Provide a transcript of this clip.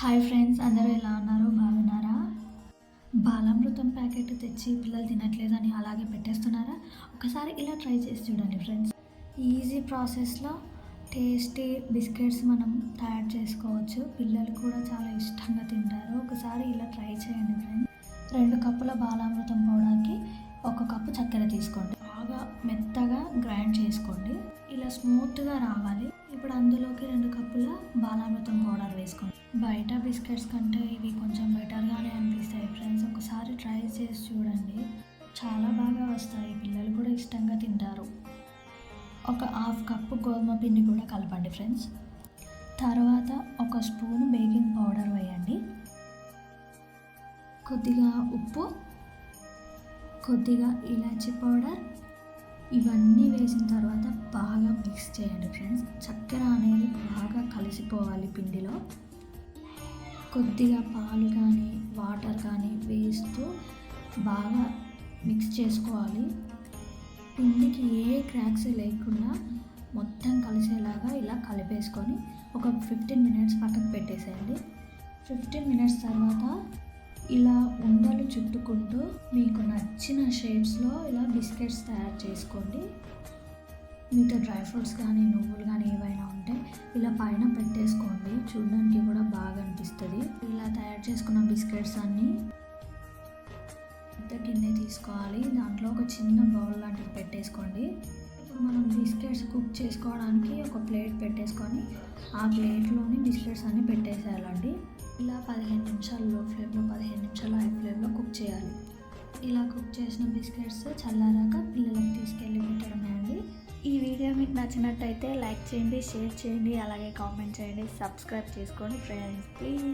Hi friends, అందరూ ఎలా ఉన్నారు? బాగున్నారా? బాలామృతం ప్యాకెట్ తెచ్చి పిల్లలు తినట్లేదని అలాగే పెట్టేస్తున్నారా? ఒకసారి ఇలా ట్రై చేసి చూడండి ఫ్రెండ్స్. ఈజీ ప్రాసెస్లో టేస్టీ బిస్కెట్స్ మనం తయారు చేసుకోవచ్చు. పిల్లలు కూడా చాలా ఇష్టంగా తింటారు. ఒకసారి ఇలా ట్రై చేయండి ఫ్రెండ్స్. 2 కప్పుల బాలామృతం పౌడర్కి 1 కప్పు చక్కెర తీసుకోండి. బాగా మెత్తగా గ్రైండ్ చేసుకోండి. ఇలా స్మూత్గా రావాలి. ఇప్పుడు అందులోకి 2 కప్పుల బాలామృతం పౌడర్ వేసుకోండి. బయట బిస్కెట్స్ కంటే ఇవి కొంచెం బెటర్గానే అనిపిస్తాయి ఫ్రెండ్స్. ఒకసారి ట్రై చేసి చూడండి, చాలా బాగా వస్తాయి. పిల్లలు కూడా ఇష్టంగా తింటారు. 1/2 కప్పు గోధుమ పిండి కూడా కలపండి ఫ్రెండ్స్. తర్వాత 1 స్పూన్ బేకింగ్ పౌడర్ వేయండి. కొద్దిగా ఉప్పు, కొద్దిగా ఇలాచీ పౌడర్, ఇవన్నీ వేసిన తర్వాత బాగా మిక్స్ చేయండి ఫ్రెండ్స్. చక్కెర అనేది బాగా కలిసిపోవాలి పిండిలో. కొద్దిగా పాలు కానీ వాటర్ కానీ వేస్తూ బాగా మిక్స్ చేసుకోవాలి. పిండికి ఏ క్రాక్స్ లేకుండా మొత్తం కలిసేలాగా ఇలా కలిపేసుకొని ఒక 15 మినిట్స్ పక్కకు పెట్టేసేయండి. 15 మినిట్స్ తర్వాత ఇలా ఉండలు చుట్టుకుంటూ మీకు నచ్చిన షేప్స్లో ఇలా బిస్కెట్స్ తయారు చేసుకోండి. మీతో డ్రై ఫ్రూట్స్ కానీ నువ్వులు కానీ ఏవైనా ఉంటే ఇలా పైన పెట్టేసుకోండి. చూడడానికి కూడా బాగా అనిపిస్తుంది. ఇలా తయారు చేసుకున్న బిస్కెట్స్ అన్నీ పెద్ద గిన్నె తీసుకోవాలి. దాంట్లో ఒక చిన్న బౌల్ లాంటిది పెట్టేసుకోండి. ఇప్పుడు మనం బిస్కెట్స్ కుక్ చేసుకోవడానికి ఒక ప్లేట్ పెట్టేసుకొని ఆ ప్లేట్లోని బిస్కెట్స్ అన్నీ పెట్టేసేయాలండి. ఇలా 15 నిమిషాలు లో ఫ్లేమ్లో, 15 నిమిషాలు హై ఫ్లేమ్లో కుక్ చేయాలి. ఇలా కుక్ చేసిన బిస్కెట్స్ చల్లారాక పిల్లలకు తీసుకెళ్ళి పెట్టడమే అండి. ఈ వీడియో మీకు నచ్చినట్టయితే లైక్ చేయండి, షేర్ చేయండి, అలాగే కామెంట్ చేయండి, సబ్స్క్రైబ్ చేసుకోండి ఫ్రెండ్స్ ప్లీజ్.